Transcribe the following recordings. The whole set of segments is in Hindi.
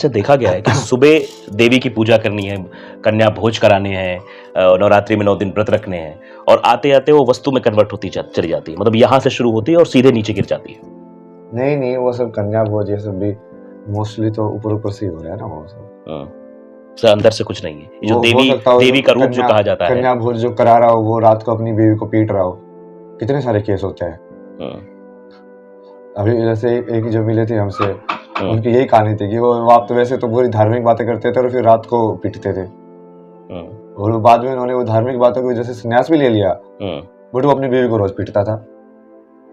अच्छा देखा गया है कि सुबह देवी की पूजा करनी है, कन्या भोज कराने हैं, नवरात्रि में 9 दिन व्रत रखने हैं और आते-आते वो वस्तु में कन्वर्ट होती चली जाती है। मतलब यहाँ से शुरू होती है और सीधे नीचे गिर जाती है। नहीं, वो सब कन्या भोज ये सब भी मोस्टली तो ऊपर से ही हो रहा है ना वो सब। सर अंदर से कुछ नहीं है। जो देवी का रूप जो कहा जाता है, कन्या भोज जो करा रहा हो वो रात को अपनी बीवी को पीट रहा हो, कितने सारे केस होते हैं। अभी जैसे एक जो मिले थे हमसे, उनकी यही कहानी थी कि वो आप तो वैसे तो पूरी धार्मिक बातें करते थे और फिर रात को पीटते थे, और बाद में उन्होंने वो धार्मिक बातों की वजह से संन्यास भी ले लिया, बट वो अपनी बीवी को रोज पीटता था।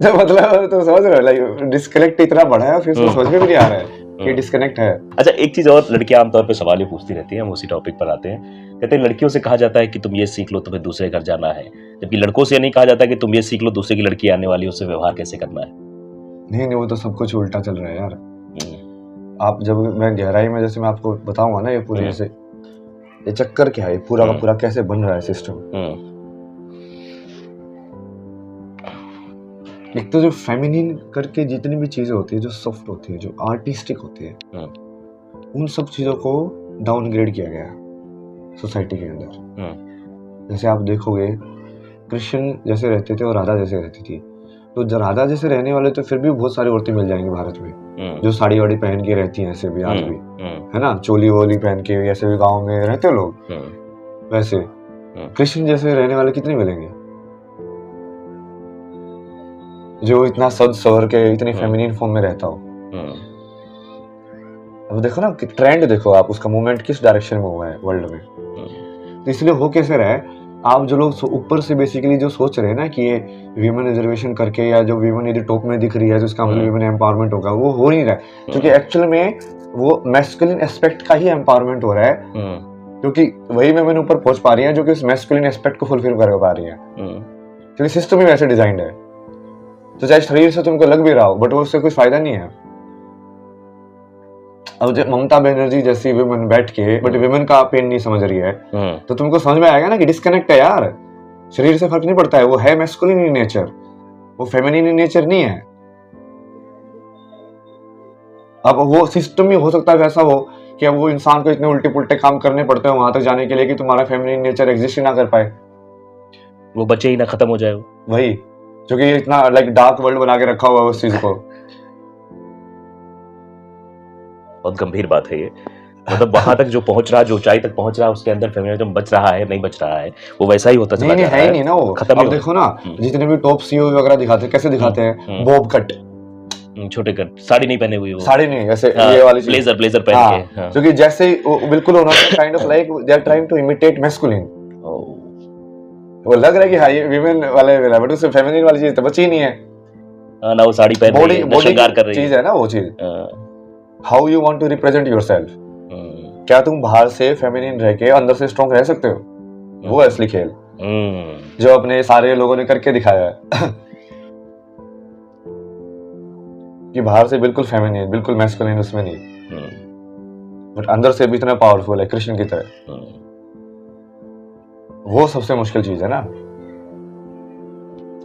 तो मतलब तो समझ रहे हो, लाइक डिस्कनेक्ट इतना बड़ा है, फिर समझ में भी नहीं आ रहा है कि डिस्कनेक्ट है। अच्छा एक चीज और, लड़कियां आमतौर पे सवाल ये पूछती रहती हैं, हम उसी टॉपिक पर आते हैं। कहते हैं लड़कियों से कहा जाता है कि तुम ये सीख लो, तुम्हें दूसरे घर जाना है, जबकि लड़कों से नहीं कहा जाता कि तुम ये सीख लो, दूसरे की लड़की आने वाली उससे व्यवहार कैसे करना है। नहीं, वो तो सब कुछ उल्टा चल रहा है यार। आप जब मैं गहराई में जैसे मैं आपको बताऊंगा ना, ये पूरी जैसे ये चक्कर क्या है, पूरा का पूरा कैसे बन रहा है सिस्टम। एक तो जो फेमिनिन करके जितनी भी चीजें होती है, जो सॉफ्ट होती है, जो आर्टिस्टिक होती है, उन सब चीजों को डाउनग्रेड किया गया सोसाइटी के अंदर। जैसे आप देखोगे कृष्ण जैसे रहते थे और राधा जैसे रहती थी, तो राधा जैसे रहने वाले तो फिर भी बहुत सारी औरतें मिल जाएंगी भारत में, जो साड़ी वाड़ी पहन के रहती हैं, ऐसे भी आज भी है ना, चोली वोली पहन के ऐसे भी गाँव में रहते लोग। वैसे कृष्ण जैसे रहने वाले कितने मिलेंगे जो इतना सद सवर के इतनी फेमिनिन फॉर्म में रहता हो। अब देखो ना कि ट्रेंड देखो आप, उसका मूवमेंट किस डायरेक्शन में हुआ है वर्ल्ड में। तो इसलिए हो कैसे रहा है, आप जो लोग ऊपर से बेसिकली जो सोच रहे हैं ना कि ये वीमेन रिजर्वेशन करके या जो वीमेन यदि टॉप में दिख रही है तो इसका मतलब वीमेन एम्पावरमेंट होगा, वो हो नहीं रहा है, क्योंकि एक्चुअल में वो मैस्कुलिन एस्पेक्ट का ही एम्पावरमेंट हो रहा है, क्योंकि वही वुमेन ऊपर पहुंच पा रही है जो कि उस मैस्कुलिन एस्पेक्ट को फुलफिल कर पा रही है, क्योंकि सिस्टम ही वैसे डिजाइंड है। तो चाहे शरीर से तुमको लग भी रहा हो, बट वो उससे कुछ फायदा नहीं है। अब ममता बनर्जी जैसी विमेन बैठ के बट विमेन का पेन नहीं समझ रही है, तो तुमको समझ में आएगा ना कि डिस्कनेक्ट है यार, शरीर से फर्क नहीं पड़ता है, वो है मैस्कुलिन इन नेचर, वो फेमिनिन इन नेचर नहीं है। अब वो सिस्टम ही हो सकता है वैसा हो कि अब वो इंसान को इतने उल्टे पुल्टे काम करने पड़ते हैं वहां तक जाने के लिए कि तुम्हारा फेमिनिन नेचर एग्जिस्ट ही ना कर पाए, वो बचे ही ना, खत्म हो जाए वही, क्योंकि ये इतना लाइक डार्क वर्ल्ड बना के रखा हुआ है उस चीज को। बहुत गंभीर बात है ये। मतलब वहां तक जो पहुंच रहा, जो ऊंचाई तक पहुंच रहा, उसके अंदर फेमिनिज्म बच रहा है, नहीं बच रहा है, वो वैसा ही होता चला जा रहा है। है नहीं ना वो खत्म। अब देखो ना जितने भी टॉप सीईओ वगैरह दिखाते हैं, कैसे दिखाते हैं, बॉब कट, छोटे कट, साड़ी नहीं पहने हुई, वो साड़ी नहीं, ऐसे ये वाली ब्लेजर पहन के, क्योंकि जैसे बिल्कुल उन्होंने kind of like they are trying to imitate masculine. वो लग रहा है कि हाँ ये विमेन वाले है, बट उससे फेमिनिन वाली चीज तो बची ही नहीं है ना, वो साड़ी पहन रही है, श्रृंगार कर रही है, चीज है ना वो चीज। How you want to represent yourself, क्या तुम बाहर से फेमिनिन रह के अंदर से स्ट्रॉन्ग रह सकते हो? वो असली खेल जो अपने सारे लोगों ने करके दिखाया है कि बाहर से बिल्कुल फेमिनिन, बिल्कुल मैस्कुलिन उसमें नहीं, बट अंदर से भी इतना पावरफुल है कृष्ण की तरह। वो सबसे मुश्किल चीज है ना,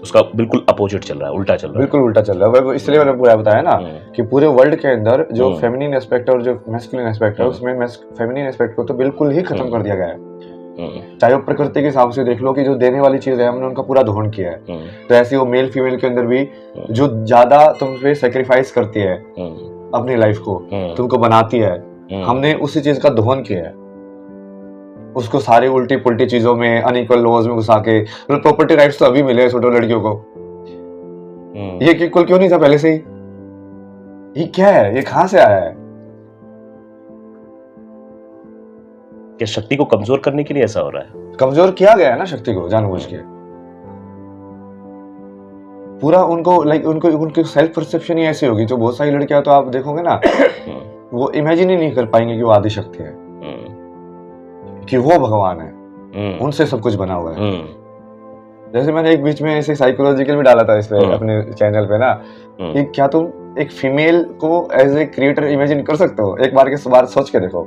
उसका बिल्कुल अपोजिट चल रहा है, उल्टा चल रहा है, बिल्कुल उल्टा चल रहा है। इसलिए मैंने पूरा बताया ना कि पूरे वर्ल्ड के अंदर जो फेमिनिन एस्पेक्ट और जो मैस्कुलिन एस्पेक्ट है, उसमें फेमिनिन एस्पेक्ट को तो बिल्कुल ही खत्म कर दिया गया है। चाहे वो प्रकृति के हिसाब से देख लो कि जो देने वाली चीज है हमने उनका पूरा दोहन किया है, तो ऐसे वो मेल फीमेल के अंदर भी जो ज्यादा तुम पे सेक्रीफाइस करती है अपनी लाइफ को, तुमको बनाती है, हमने उसी चीज का दोहन किया है, उसको सारी उल्टी पुल्टी चीजों में, अनइक्वल लॉज में घुसा के। मतलब प्रॉपर्टी राइट्स तो अभी मिले छोटे लड़कियों को, ये इक्वल क्यों नहीं था पहले से ही? ये क्या है, ये कहां से आया है? क्या शक्ति को कमजोर करने के लिए ऐसा हो रहा है? कमजोर किया गया है ना शक्ति को जानबूझ के, पूरा उनको लाइक उनकी सेल्फ परसेप्शन ही ऐसी होगी। जो बहुत सारी लड़कियां तो आप देखोगे ना वो इमेजिन ही नहीं कर पाएंगे कि वो आदि शक्ति है, कि वो भगवान है, उनसे सब कुछ बना हुआ है। जैसे मैंने एक बीच में ऐसे साइकोलॉजिकल भी डाला था इस पे अपने चैनल पे ना, कि क्या तुम एक फीमेल को एज ए क्रिएटर इमेजिन कर सकते हो? एक बार के बार सोच के देखो,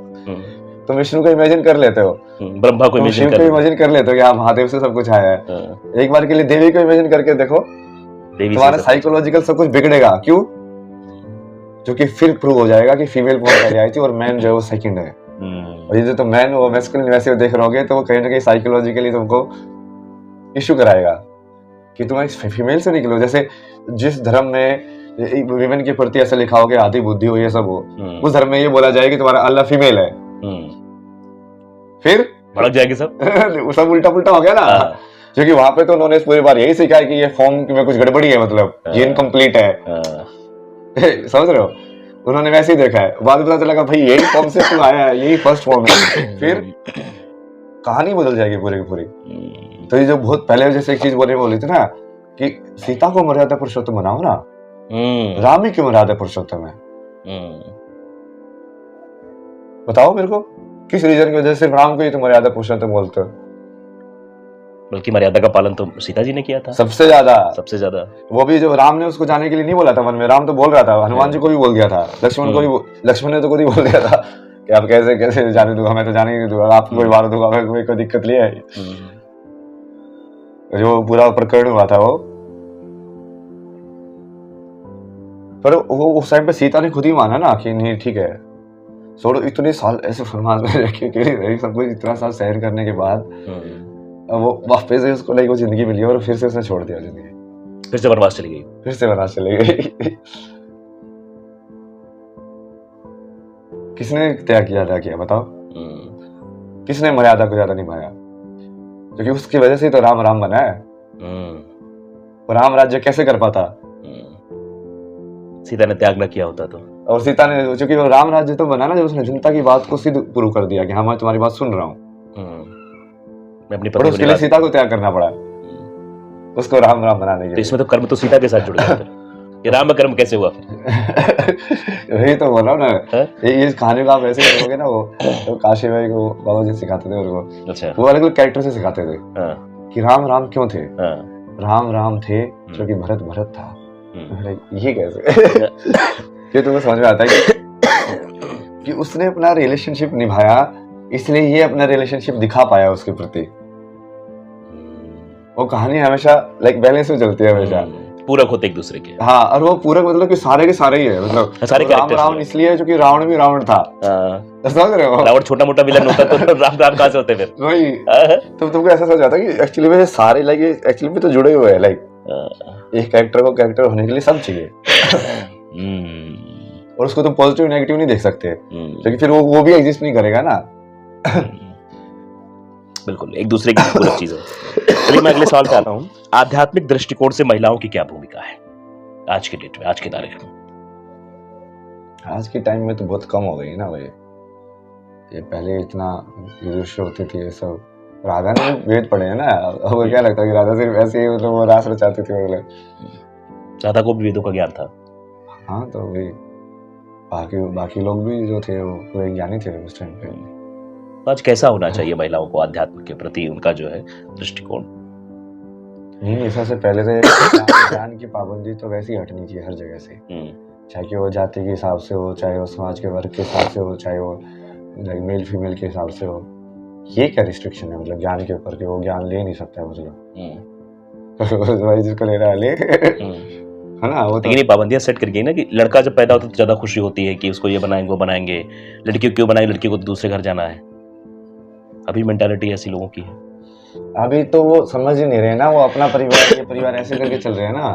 तुम विष्णु को इमेजिन कर लेते हो, ब्रह्मा को इमेजिन कर लेते हो कि हाँ महादेव से सब कुछ आया है। एक बार के लिए देवी को इमेजिन करके देखो, तुम्हारा साइकोलॉजिकल सब कुछ बिगड़ेगा। क्यों? जो कि फिर प्रूव हो जाएगा कि फीमेल बहुत पहले आई थी और मैन जो है वो सेकंड है। और ये जो तुम मैन वो मैस्कुलिन वैसे देख रहोगे तो वो कहीं ना कहीं साइकोलॉजिकली तुमको इश्यू कराएगा कि तुम एक फीमेल से निकलो। जैसे जिस धर्म में विमेन के प्रति ऐसा लिखा हो कि आधी बुद्धि हो ये सब हो, उस धर्म में ये बोला जाए कि तुम्हारा अल्लाह फीमेल है, फिर भड़क जाएगी सब उल्टा पुल्टा हो गया ना। क्योंकि वहां पे तो उन्होंने पूरी बार यही सीखा है कि ये फॉर्म में कुछ गड़बड़ी है, मतलब ये इनकम्प्लीट है। समझ रहे हो, उन्होंने वैसे ही देखा है। बाद में पता चला भाई यही फॉर्म से तू आया है, यही फर्स्ट फॉर्म है, फिर कहानी बदल जाएगी पूरी की पूरी। तो ये जो बहुत पहले जैसे एक चीज बोली थी ना कि सीता को मर्यादा पुरुषोत्तम बनाओ ना, राम ही क्यों मर्यादा पुरुषोत्तम है? बताओ मेरे को, किस रीजन की वजह से राम को ही तो मर्यादा पुरुषोत्तम बोलते हो? बल्कि मर्यादा का पालन तो सीता जी ने किया था सबसे ज्यादा। वो भी जो राम ने उसको जाने के लिए नहीं बोला था वन में, राम तो बोल रहा था, हनुमान जी को भी बोल दिया था, लक्ष्मण को भी, लक्ष्मण ने तो खुद ही बोल दिया था कि आप कैसे जाने दूंगा, मैं तो जाने ही नहीं दूंगा, आपको कोई मार दूंगा, मैं कोई दिक्कत नहीं है। जो पूरा प्रकरण हुआ था वो, पर वो उस टाइम पे सीता ने खुद ही माना ना कि नहीं ठीक है छोड़ो, इतने साल ऐसे फरमान में रखे सब कुछ इतना साल सहन करने के बाद वो वापस से उसको वो जिंदगी मिली और फिर से उसने छोड़ दिया जिंदगी, फिर से वनवास चली गई। किसने त्याग किया बताओ? किसने मर्यादा को ज्यादा निभाया? क्योंकि उसकी वजह से तो राम राम बना है। और राम राज्य कैसे कर पाता? सीता ने त्याग न किया होता तो। और सीता ने, क्योंकि वो राम राज्य तो बना ना जब उसने जनता की बात को सिद्ध प्रूव कर दिया कि हाँ मैं तुम्हारी बात सुन रहा हूँ, मैं अपनी पर उसके लिए सीता को त्याग करना पड़ा उसको राम राम बनाने के लिए। तो इसमें तो कर्म तो सीता के साथ जुड़ गया। ये राम कर्म कैसे हुआ फिर? वही तो बोल रहा हूँ ना, ये कहानी को आप ऐसे करोगे ना, वो तो काशी भाई को बाबा जी सिखाते थे उनको। अच्छा। वो अलग अलग कैरेक्टर से सिखाते थे कि राम राम क्यों थे। राम राम थे क्योंकि भरत भरत था। ये कैसे? ये तुम्हें समझ में आता है कि उसने अपना रिलेशनशिप निभाया, इसलिए ये अपना रिलेशनशिप दिखा पाया उसके प्रति। वो कहानी हमेशा बैलेंस में चलती है, हमेशा पूरक होते एक दूसरे के। हाँ, और वो पूरक मतलब कि सारे के सारे ही है, मतलब सारे राम रावण इसलिए क्योंकि रावण भी रावण था। समझ रहे हो? रावण छोटा मोटा विलन होता तो राम राम कहाँ से होते फिर? वही तो तुमको ऐसा समझ आता है कि एक्चुअली में सारे एक्चुअली में तो जुड़े हुए हैं। एक कैरेक्टर को कैरेक्टर होने के लिए सब चाहिए। और उसको तुम पॉजिटिव नेगेटिव नहीं देख सकते, क्योंकि फिर वो भी एग्जिस्ट नहीं करेगा ना। बिल्कुल, एक दूसरे की पूरक चीज है। चलिए मैं अगले सवाल पे आता हूँ। आध्यात्मिक दृष्टिकोण से महिलाओं की क्या भूमिका है आज के डेट में, आज की तारीख में? आज के टाइम में तो बहुत कम हो गई ना भाई। ये पहले इतना दृश्य होती थी ये सब। राधा ने वेद पढ़े हैं ना, वो क्या लगता है कि राधा सिर्फ ऐसे ही मतलब वो रास रचाती थी, मतलब राधा को भी वेदों का ज्ञान था। हाँ, तो वही बाकी लोग भी जो थे वो पूरे ज्ञानी थे उस टाइम पे। आज कैसा होना चाहिए महिलाओं को आध्यात्म के प्रति, उनका जो है दृष्टिकोण? नहीं, ऐसा से पहले से ज्ञान की पाबंदी तो वैसे ही हटनी चाहिए हर जगह से, चाहे कि वो जाति के हिसाब से हो, चाहे वो समाज के वर्ग के हिसाब से हो, चाहे वो मेल फीमेल के हिसाब से हो। ये क्या रिस्ट्रिक्शन है मतलब ज्ञान के ऊपर कि वो ज्ञान ले नहीं सकता है, मतलब जिसको लेना ले है ना। वो तो लेकिन पाबंदियां सेट कर गई ना कि लड़का जब पैदा होता है तो ज्यादा खुशी होती है कि उसको ये बनाएंगे वो बनाएंगे, लड़की क्यों बनाएंगे, लड़की को तो दूसरे घर जाना है। अभी मेंटालिटी ऐसी लोगों की है। अभी तो वो समझ ही नहीं रहे ना, वो अपना परिवार ये परिवार ऐसे करके चल रहे हैं ना।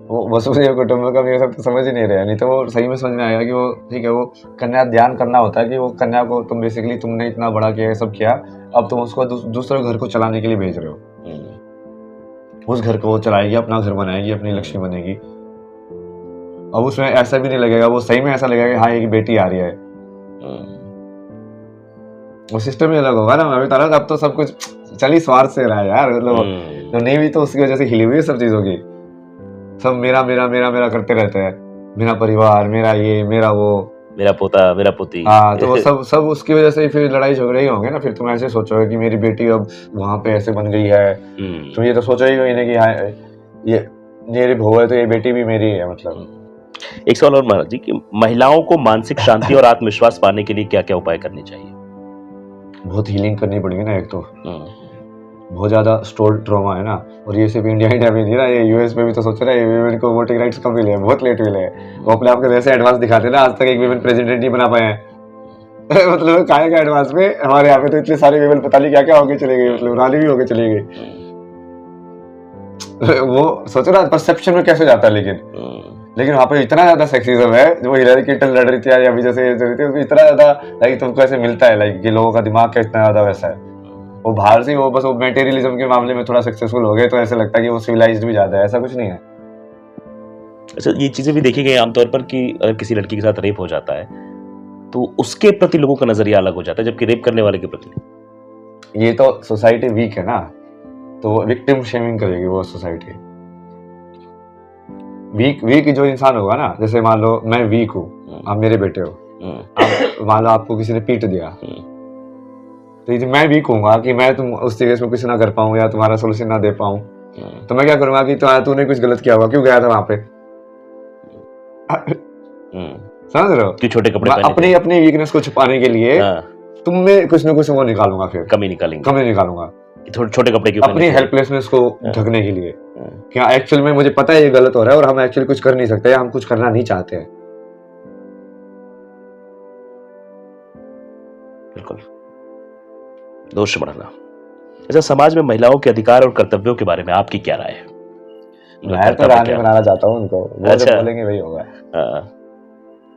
वो वसुधैव कुटुंबकम ये सब तो समझ ही नहीं रहे। नहीं तो वो सही में समझ में आएगा कि वो ठीक है, वो कन्या ध्यान करना होता है कि वो कन्या को तुम बेसिकली तुमने इतना बड़ा किया, सब किया, अब तुम उसको दूसरे घर को चलाने के लिए भेज रहे हो। उस घर को वो चलाएगी, अपना घर बनाएगी, अपनी लक्ष्मी बनेगी। अब उसमें ऐसा भी नहीं लगेगा, वो सही में ऐसा लगेगा कि हाँ एक बेटी आ रही है। वो सिस्टम ही अलग होगा ना। अभी तरह अब तो सब कुछ चली स्वार्थ से रहा है यार, मतलब तो नहीं भी तो उसकी वजह से हिली हुई सब चीजों की। सब मेरा मेरा मेरा मेरा करते रहते हैं, मेरा परिवार, मेरा ये, मेरा वो, मेरा पोता, मेरा पोती। हाँ, तो वो सब उसकी वजह से फिर लड़ाई झगड़े ही होंगे ना। फिर तुम ऐसे सोचोगे कि मेरी बेटी अब वहां पे ऐसे बन गई है, तुम ये तो सोचो ही नहीं कि हाँ ये मेरी बहू है तो ये बेटी भी मेरी है। मतलब एक सवाल और महाराज जी कि महिलाओं को मानसिक शांति और आत्मविश्वास पाने के लिए क्या क्या उपाय करने चाहिए? बहुत हीलिंग करनी पड़ेगी ना एक तो। बहुत ज्यादा स्टोर्ड ट्रॉमा है ना। और ये सिर्फ इंडिया में नहीं ना, ये यूएस में भी तो सोच रहा है वीमेन को वोटिंग राइट्स कब मिले हैं, बहुत लेट मिले हैं। वो अपने आप को वैसे एडवांस दिखाते हैं ना, आज तक एक वीमेन प्रेसिडेंट नहीं बना पाए हैं। मतलब काहे का एडवांस में, हमारे यहाँ पे तो इतने सारे वीमेन पता नहीं क्या क्या होके चले गए, मतलब रानी भी होके चली गई। वो सोचो ना परसेप्शन में कैसे जाता है, लेकिन वहाँ पे इतना ज्यादा सेक्सिज्म है। जो हिलरी क्लिंटन लड़ रही थी या अभी जैसे रही थी, उसमें इतना ज्यादा लाइक तुमको ऐसे मिलता है लाइक कि लोगों का दिमाग का इतना ज्यादा वैसा है। वो बाहर से वो बस वो मेटेरियलिज्म के मामले में थोड़ा सक्सेसफुल हो गए तो ऐसा लगता है कि वो सिविलाइज्ड भी ज्यादा है, ऐसा कुछ नहीं है। अच्छा, ये चीजें भी देखी गई आमतौर पर कि अगर किसी लड़की के साथ रेप हो जाता है तो उसके प्रति लोगों का नजरिया अलग हो जाता है, जबकि रेप करने वाले के प्रति। ये तो सोसाइटी वीक है ना, तो विक्टिम शेमिंग करेगी वो सोसाइटी। वीक जो इंसान होगा ना, जैसे मान लो मैं वीक हूँ, आप मेरे बेटे हो, मान लो आपको किसी ने पीट दिया, तो मैं वीक हूँगा कि मैं तुम उस केस में कुछ ना कर पाऊँ या तुम्हारा सोल्यूशन ना दे पाऊँ, तो मैं क्या करूंगा कि तूने कुछ गलत किया होगा, क्यों गया था वहां पे। समझ रहे हो कि छोटे कपड़े अपनी अपनी वीकनेस को छुपाने के लिए तुम में कुछ ना कुछ वो निकालूंगा, फिर कमी निकालूंगा छोटे कपड़े की अपनी हेल्पलेसनेस को ढकने के लिए। क्या एक्चुअल में मुझे पता है ये गलत हो रहा है और हम एक्चुअली कुछ कर नहीं सकते, हम कुछ करना नहीं चाहते हैं। बिल्कुल, दोष बढ़ाना। ऐसा समाज में महिलाओं के अधिकार और कर्तव्यों के बारे में आपकी क्या राय है? मैं तो रानी बनाना चाहता हूँ उनको, वो जो बोलेंगे वही होगा।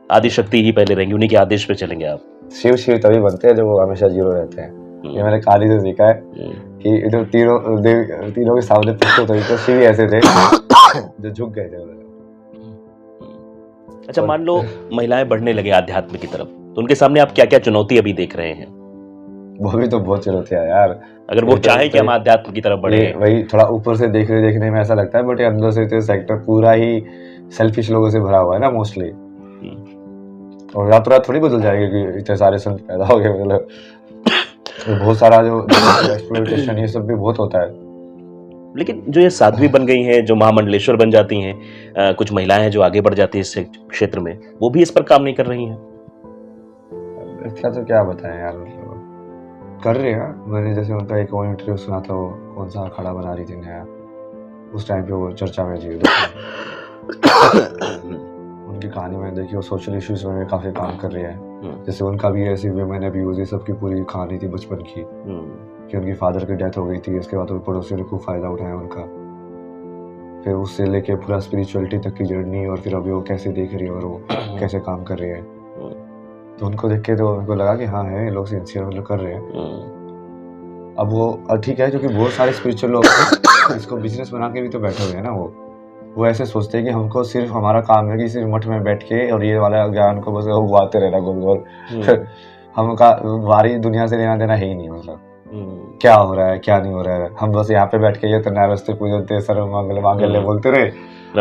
आदि शक्ति ही पहले रहेंगी, उन्हीं के आदेश पे चलेंगे आप। शिव तभी बनते हैं जो वो हमेशा जीरो रहते हैं। ये मैंने काली से सीखा है कि जो तीनों के सामने प्रस्तुत हुई तो शिव ऐसे थे जो झुक गए थे। अच्छा, मान लो महिलाएं बढ़ने लगे आध्यात्म की तरफ, तो उनके सामने आप क्या क्या चुनौती अभी देख रहे हैं? वो भी तो बहुत चुनौतियां यार। अगर वो चाहे कि हम आध्यात्म की तरफ बढ़े, वही थोड़ा ऊपर से देखने में ऐसा लगता है, बट अंदर से तो सेक्टर पूरा ही सेल्फिश लोगों से भरा हुआ है ना मोस्टली। और रातों रात थोड़ी बदल जाएगी कि इतने सारे संत पैदा हो गए, मतलब बहुत सारा जो एक्सप्लॉयटेशन ये सब भी बहुत होता है। लेकिन जो ये साध्वी बन गई हैं, जो महामंडलेश्वर बन जाती हैं, कुछ महिलाएं हैं जो आगे बढ़ जाती है इस क्षेत्र में, वो भी इस पर काम नहीं कर रही हैं। इसका तो क्या बताएं यार, कर रहे हैं। मैंने जैसे उनका एक और इंटरव्यू सुना था, वो कौन सा अखाड़ा बना रही थी नया, उस टाइम पे वो चर्चा में थी। उनकी कहानी मैंने देखी, वो सोशल इश्यूज में काफी काम कर रही है। जैसे उनका भी ऐसी वुमेन अब्यूज ये सब की पूरी कहानी थी बचपन की, कि उनकी फादर की डेथ हो गई थी, उसके बाद पड़ोसियों ने खूब फायदा उठाया उनका, फिर उससे लेके पूरा स्पिरिचुअलिटी तक की जर्नी, और फिर अभी वो कैसे देख रही है और वो कैसे काम कर रही है। तो उनको देख के तो उनको लगा कि हाँ है, लोग सिंसियर मतलब कर रहे हैं। अब वो ठीक है, क्योंकि बहुत सारे स्पिरिचुअल लोग इसको बिजनेस बना के भी तो बैठे हुए हैं ना। वो ऐसे सोचते हैं कि हमको सिर्फ हमारा काम है कि सिर्फ मठ में बैठ के और ये वाला ज्ञान को बस उगवाते रहना गोल गोल। हमका बाहरी दुनिया से लेना देना है ही नहीं, मतलब क्या हो रहा है क्या नहीं हो रहा है। हम बस यहाँ पे बैठ के ये तो नैरस्ते पूजते सर्व मंगल मांगल्य बोलते रहे,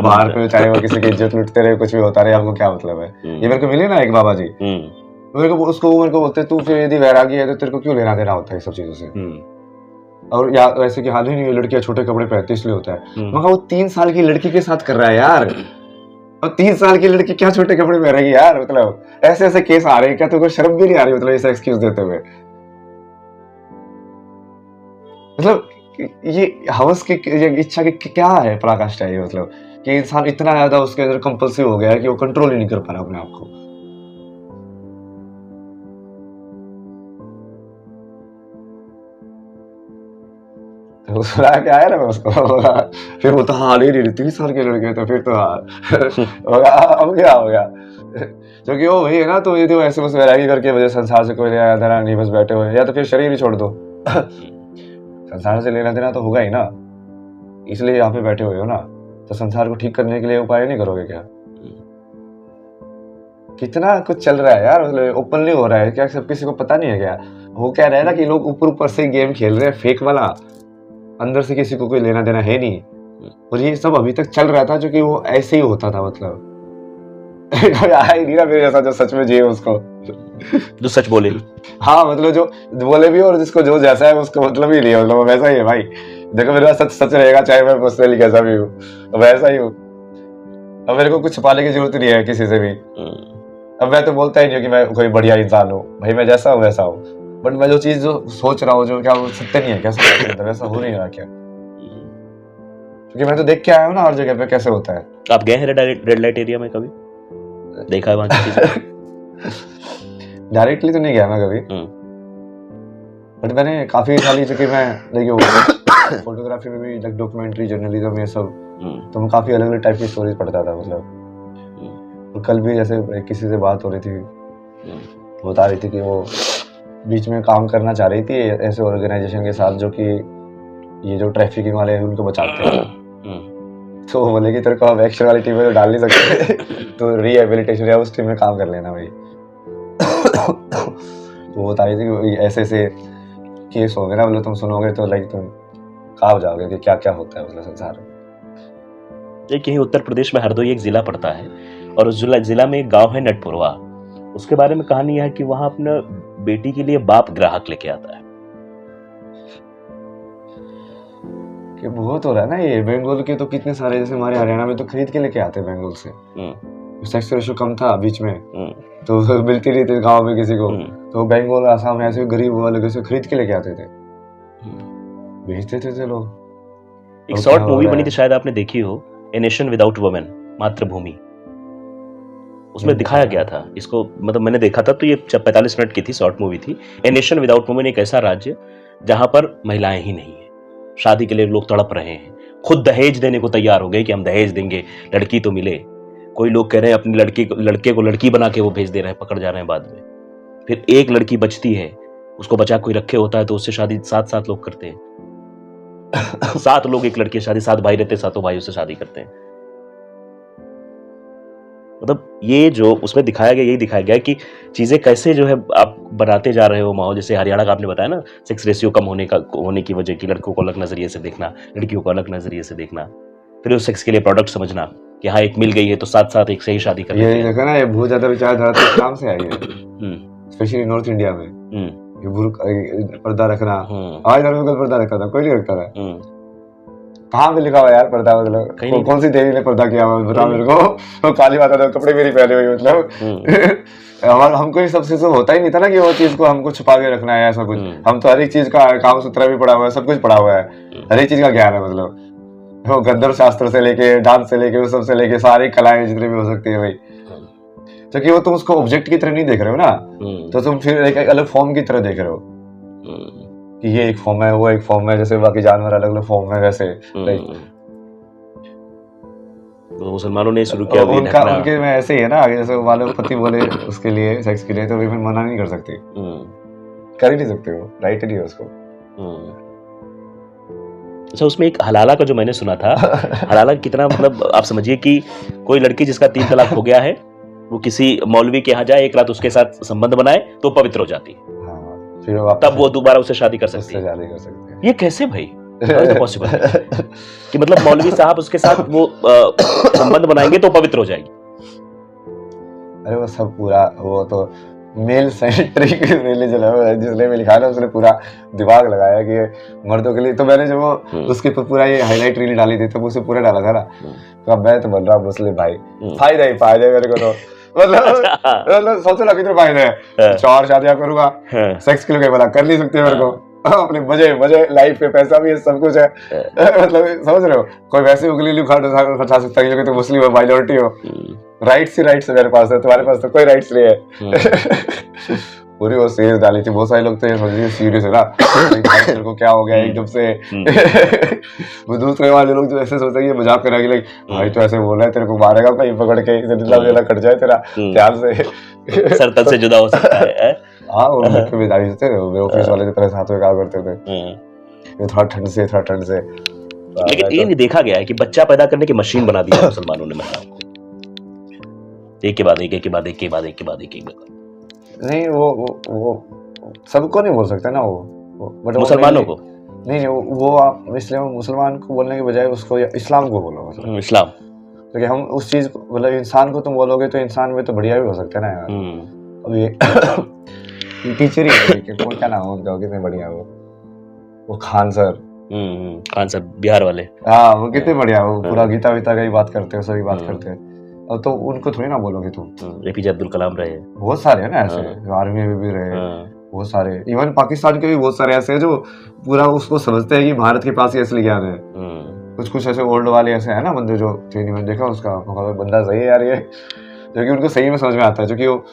बाहर पे चाहे वो किसी की इज्जत लुटते रहे, कुछ भी होता रहे, हमको क्या मतलब है। ये मेरे को मिले ना एक बाबा जी, मेरे को बोलते तू फिर यदि वैरागी है तो तेरे को क्यों लेना देना होता है सब चीजों से। और या ऐसे कि हाल ही नहीं लड़कियां छोटे कपड़े पहनती इसलिए होता है। मगर वो 3 साल की लड़की के साथ कर रहा है यार, और 3 साल की लड़की क्या छोटे कपड़े पहनेगी यार। मतलब ऐसे ऐसे केस आ रहे हैं, क्या तुमको शर्म भी नहीं आ रही मतलब ऐसा एक्सक्यूज देते हुए। मतलब ये हवस की इच्छा की क्या है पराकाष्ठा है, मतलब कि इंसान इतना ज्यादा उसके अंदर कंपल्सिव हो गया है कि वो कंट्रोल ही नहीं कर पा रहा अपने आप को। सुना के आया ना मैं उसको, फिर वो तो हाल ही नहीं 30 साल के लड़के, तो फिर तो अब क्या हो गया। क्योंकि वो वही है ना, तो ये तो ऐसे बस वैरागी करके वजह संसार से कोई लेना देना नहीं, बस बैठे हुए, या तो फिर शरीर ही छोड़ दो। संसार से लेना देना तो होगा ही ना, इसलिए यहाँ पे बैठे हुए हो ना। तो संसार को ठीक करने के लिए उपाय नहीं करोगे क्या? कितना कुछ चल रहा है यार, मतलब ओपनली हो रहा है क्या, सब किसी को पता नहीं है क्या? वो कह रहा है ना कि लोग ऊपर ऊपर से गेम खेल रहे हैं फेक वाला, अंदर से किसी को कोई लेना देना है नहीं। और ये सब अभी तक चल रहा था, जो कि वो ऐसे ही होता था, मतलब आया ही नहीं ना मेरे जैसा जो सच में जिए उसको, जो सच बोले। हाँ मतलब जो बोले भी और जिसको जो जैसा है उसको मतलब ही नहीं है, मतलब वैसा ही है भाई। देखो मेरे पास सच सच रहेगा, चाहे मैं पर्सनली कैसा भी हूँ, वैसा ही हूँ। अब मेरे को कुछ छुपाने की जरूरत नहीं है किसी से भी। अब मैं तो बोलता ही नहीं कि मैं कोई बढ़िया इंसान हूँ, भाई मैं जैसा हूँ वैसा हूँ। बट मैं जो चीज जो सोच रहा हूँ जो क्या वो सत्य नहीं है, कैसा मेरे अंदर ऐसा हो नहीं रहा क्या, क्योंकि मैं तो देख के आया हूँ ना हर जगह पे कैसे होता है। आप गए हैं रेड लाइट एरिया में कभी? देखा है वहाँ की चीजें? डायरेक्टली तो नहीं गया मैं कभी, बट मैंने काफी सारी जगह मैं देखिए फोटोग्राफी में भी, डॉक्यूमेंट्री जर्नलिज्म ये सब, तो मैं काफी अलग अलग टाइप की स्टोरीज पढ़ता था मतलब। और कल भी जैसे किसी से बात हो रही थी, बता रही थी कि वो बीच में काम करना चाह रही थी ऐसे ऑर्गेनाइजेशन के साथ जो कि ये जो ट्रैफिकिंग वाले हैं उनको बचाते हैं, तो वो बोले कि तेरे को हम एक्शन वाली टीम में तो डाल नहीं सकते तो रिहेबिलिटेशन या उस टीम में काम कर लेना भाई। तो वो बता रही थी कि ऐसे ऐसे केस हो गए ना, मतलब तुम सुनोगे तो लाइक तुम कहाँ जाओगे कि क्या क्या होता है मतलब संसार में। एक यही उत्तर प्रदेश में हरदोई एक जिला पड़ता है, और उस जिला में एक गांव है नटपुरवा। उसके बारे में कहानी है कि वहां अपने बेटी के लिए बाप ग्राहक लेके आता है। कि बहुत हो रहा है ना ये बंगाल के, तो कितने सारे जैसे हमारे हरियाणा में तो खरीद के लेके आते हैं बंगाल से। सेक्स रेशो कम था बीच में, तो मिलती नहीं थी गांव में किसी को, तो बंगाल आसाम ऐसे गरीब वाले से खरीद के लेके आते थे, बेचते थे लोग। एक शॉर्ट मूवी बनी थी, शायद आपने देखी हो, ए नेशन विदाउट वुमेन, मातृभूमि। उसमें दिखाया गया था इसको, मतलब मैंने देखा था तो ये 45 मिनट की थी, शॉर्ट मूवी थी। ए नेशन विदाउट वुमेन एक ऐसा राज्य जहां पर महिलाएं ही नहीं है, शादी के लिए लोग तड़प रहे हैं, खुद दहेज देने को तैयार हो गए कि हम दहेज देंगे, लड़की तो मिले। कोई लोग कह रहे हैं अपनी लड़के को लड़की बना के वो भेज दे रहे हैं, पकड़ जा रहे हैं बाद में। फिर एक लड़की बचती है, उसको बचा कोई रखे होता है तो उससे शादी 7 लोग करते हैं। 7 लोग एक लड़की की शादी, 7 भाई रहते, 7 भाइयों से शादी करते हैं। मतलब ये जो उसमें दिखाया गया, यही दिखाया गया कि चीजें कैसे जो है आप बनाते जा रहे हो माहौल। जैसे हरियाणा का आपने बताया ना, सेक्स रेशियो कम होने की वजह की लड़कों को अलग नजरिए से देखना, लड़कियों को अलग नजरिए से देखना, फिर उस सेक्स के लिए प्रोडक्ट समझना कि हाँ एक मिल गई है तो 7 एक से ही शादी कर लेते हैं। ये देखा ना, ये बहुत ज्यादा विचारधारा तो इस्लाम से आई है, स्पेशली नॉर्थ इंडिया में। ये पर्दा रखना, आज घर पर्दा रखा था, कोई नहीं रखता था। कहाँ पे लिखा हुआ यार पर्दा, मतलब कौन सी देवी ने पर्दा किया हुआ बता मेरे को। वो काली माता ने कपड़े मेरी पहने हुए, मतलब हमको ये सब चीज होता ही नहीं था ना कि वो चीज को हमको छुपा के रखना है ऐसा कुछ। हम तो हर एक चीज का काम सूत्र भी पढ़ा हुआ है, सब कुछ पढ़ा हुआ है, हर एक चीज का ज्ञान है। मतलब वो गंधर्व शास्त्र से लेके डांस से लेके उस सब से लेके सारी कलाएं जितनी भी हो सकती है भाई, क्योंकि वो तुम उसको ऑब्जेक्ट की तरह नहीं देख रहे हो ना, तो तुम फिर एक अलग फॉर्म की तरह देख रहे हो कि ये एक फॉर्म है, वो एक फॉर्म है, जैसे बाकी जानवर अलग अलग फॉर्म है वैसे। तो मुसलमानों ने शुरू किया उनके में ऐसे ही है ना, जैसे वाले पति बोले उसके लिए सेक्स के लिए तो वीमेन मना नहीं कर सकती, कर ही नहीं सकते, वो राइट नहीं है उसको। अच्छा, उसमें एक हलाला का जो मैंने सुना था, हलाला कितना मतलब आप समझिए कि कोई लड़की जिसका 3 तलाक हो गया है, वो किसी मौलवी के यहाँ जाए, एक रात उसके साथ संबंध बनाए तो पवित्र हो जाती है, फिर तब वो दोबारा उससे शादी कर सकती है। ये कैसे भाई पॉसिबल है कि मतलब मौलवी साहब उसके साथ वो संबंध बनाएंगे तो पवित्र हो जाएगी? अरे वो सब पूरा वो तो मेल सेंट्रिक रिलीजन है, जिसने भी लिखा है ना उसने पूरा दिमाग लगाया कि मर्दों के लिए। तो मैंने जब वो उसके पूरा ये हाईलाइट रील डाली थी तो उसे पूरा डाला था ना, तो मैं तो बोल रहा मुस्लिम भाई फायदा ही फायदा है मेरे को, तो मतलब सोचो ना कितने फायदे हैं। 4 शादियां करूंगा, सेक्स के लिए बोला कर नहीं सकते मेरे को, अपने मजे लाइफ पे पैसा भी है, सब कुछ है। मतलब समझ रहे हो, कोई वैसे उंगली खर्चा सकता है क्योंकि तुम मुस्लिम हो, माइनॉरिटी हो, राइट्स ही राइट्स मेरे पास है, तुम्हारे पास तो कोई राइट्स नहीं है। पूरी वो सीरीज डाली थी, बहुत सारे लोग तो ये समझ सीरियस है ना, तेरे को क्या हो गया एकदम से। वो दूसरे वाले लोग जो ऐसे सोचते हैं मजाक करेंगे, लाइक भाई तो ऐसे बोल रहा है तेरे को मारेगा कहीं पकड़ के, कट जाए तेरा ध्यान से, सर तन से जुदा हो सकता है। हाँ वो मुख्य विधायक थे, मेरे ऑफिस वाले जो तरह साथ में काम करते थे, थोड़ा ठंड से। लेकिन ये नहीं देखा गया है कि बच्चा पैदा करने की मशीन बना दिया मुसलमानों ने महिलाओं को, एक के बाद एक। नहीं वो सबको नहीं बोल सकता ना, वो मुसलमानों को नहीं, वो इसलिए मुसलमान को बोलने के बजाय उसको इस्लाम को बोलो, मतलब इस्लाम, क्योंकि हम उस चीज को, मतलब इंसान को तुम बोलोगे तो इंसान में तो बढ़िया भी हो सकता है ना यार। अब ये टीचर ही है, क्या नाम है उनका, कितने बढ़िया वो खान सर बिहार वाले, हाँ वो कितने बढ़िया, वो पूरा गीता वीता का ही बात करते हैं, सभी बात करते हैं। अब तो उनको थोड़ी ना बोलोगे तुम। एपीजे अब्दुल कलाम रहे, बहुत सारे है ना ऐसे, आर्मी में भी रहे, बहुत सारे, इवन पाकिस्तान के भी बहुत सारे ऐसे हैं जो पूरा उसको समझते हैं कि भारत के पास ही असली ज्ञान है। कुछ ऐसे ओल्ड वाले ऐसे है ना बंदे जो ट्रेनिंग में देखा उसका बंदा सही है यार ये, जो कि उनको सही में समझ में आता है, क्योंकि वो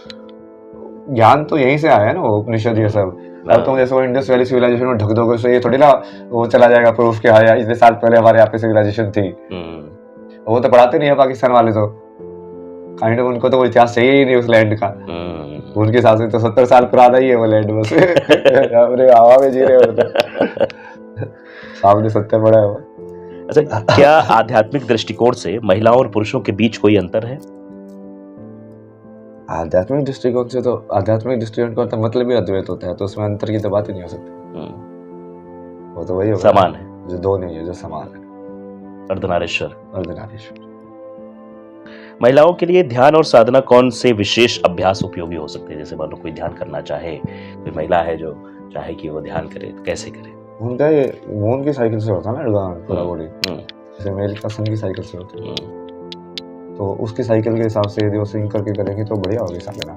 ज्ञान तो यहीं से आया है ना, वो उपनिषद ये सब। अब तुम जैसे वो इंडस वैली सिविलाइजेशन में ढक दोगे तो ये थोड़ी ना वो चला जाएगा प्रूफ के, हाँ यार इतने साल पहले हमारे यहाँ पे सिविलाइजेशन थी। वो तो पढ़ाते नहीं है पाकिस्तान वाले तो, काइंड ऑफ उनको तो वो इतिहास चाहिए ही नहीं उस लैंड का। उनके हिसाब से तो 70 साल पुराना ही है वो लैंड, बस अपने हवा में जी रहे हो, सामने सत्य पड़ा है वो। अच्छा, क्या आध्यात्मिक दृष्टिकोण से महिलाओं और पुरुषों के बीच कोई अंतर है? आध्यात्मिक दृष्टिकोण से तो, आध्यात्मिक दृष्टिकोण का मतलब ही अद्वैत होता है, तो उसमें अंतर की तो बात ही नहीं हो सकती। वो तो वही होगा, समान है, जो दो नहीं है, जो समान है, अर्धनारीश्वर। महिलाओं के लिए ध्यान और साधना कौन से विशेष अभ्यास उपयोगी हो सकते हैं? जैसे मान लो कोई ध्यान करना चाहे, कोई महिला है जो चाहे कि वो ध्यान करे, तो कैसे करे? उनका ये मून की साइकिल से होता है ना पूरा बॉडी, जैसे मेल का सन की साइकिल से होता है, तो उसकी साइकिल के हिसाब से यदि वो सिंक करके करेंगे तो बढ़िया होगी साधना।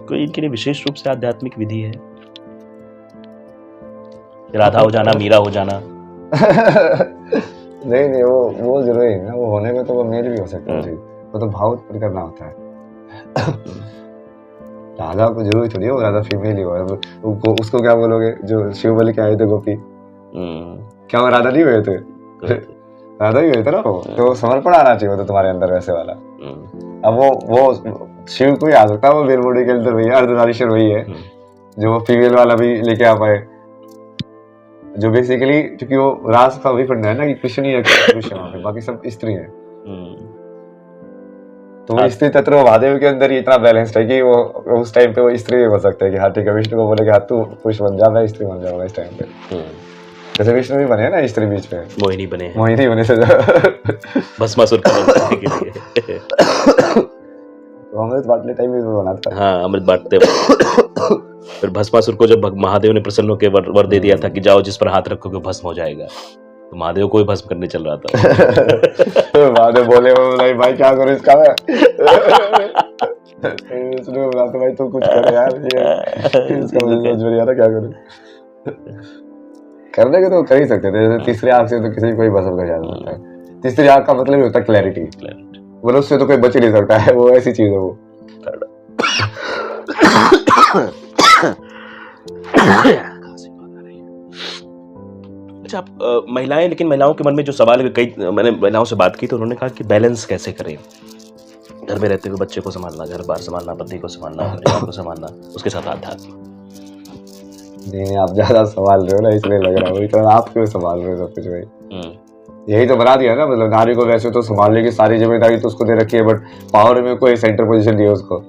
कोई इनके लिए विशेष रूप से आध्यात्मिक विधि है? राधा हो जाना, मीरा हो जाना? नहीं, वो जरूरी है ना, वो होने में तो वो मेल भी हो सकता है, वो तो भाव उत्पन्न करना होता है। राधा को जरूरी थोड़ी है वो राधा फीमेल ही हो, उसको क्या बोलोगे जो शिव बलि के आए थे गोपी, क्या वो राधा नहीं हुए थे? राधा ही हुए थे ना वो, तो समर्पण आना चाहिए तो तुम्हारे अंदर वैसे वाला। अब वो शिव को ही आ सकता है, वो मेल बॉडी के अंदर वही है, अर्धनारीश्वर वही है, जो वो फीमेल वाला भी लेके आ पाए, जो बेसिकली, क्योंकि वो रास का वही फंडा है ना कि कृष्ण ही है, बाकी सब स्त्री है, तो वो स्त्री तत्व महादेव के अंदर ही इतना बैलेंस्ड है कि वो उस टाइम पे वो स्त्री भी बन सकता है कि हाँ ठीक है, विष्णु को बोले कि हाँ तू पुरुष बन जा, मैं स्त्री बन जाऊंगा इस टाइम पे। जैसे विष्णु भी बने ना स्त्री बीच में, मोहिनी बने से भस्मासुर करने के लिए। तो अमृत बांटने टाइम भी बना था। हाँ, अमृत बांटते फिर भस्मासुर को जब महादेव ने प्रसन्न होकर वर दे दिया था कि जाओ जिस पर हाथ रखोगे भस्म हो जाएगा, तो महादेव को ही भस्म करने चल रहा था। महादेव बोले नहीं भाई क्या करूं इसका मैं, विष्णु बोला तो भाई तू कुछ कर यार, ये इसका मुझे समझ नहीं आ रहा क्या करूं। करने के तो कर ही सकते थे, जैसे तीसरी आंख से तो किसी को ही भस्म कर जा सकता है। तीसरी आंख का मतलब ही होता है क्लैरिटी, मतलब उससे तो कोई बच ही नहीं सकता है, वो ऐसी चीज है वो। अच्छा, महिलाएं, लेकिन महिलाओं के मन में जो सवाल है, कई मैंने महिलाओं से बात की तो उन्होंने कहा कि बैलेंस कैसे करें, घर में रहते हुए बच्चे को संभालना, घर बार संभालना, पति को संभालना, परिवार को संभालना, उसके साथ आध्यात्म। नहीं, आप ज्यादा संभाल रहे हो ना इसलिए लग रहा है, तो आप क्यों संभाल रहे हो सब कुछ भाई? यही तो बना दिया ना, मतलब नारी को वैसे तो संभालने की सारी जिम्मेदारी तो उसको दे रखी है, बट पावर में कोई सेंटर पोजीशन नहीं है उसको,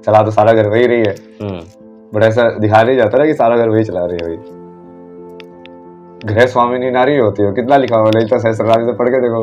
चला तो सारा घर वही रही है, बट ऐसा दिखा नहीं जाता ना कि सारा घर वही चला रही है भाई। गृह स्वामिनी नारी होती है, कितना लिखा हुआ ललिता सहस्त्रनाम से पढ़ के देखो।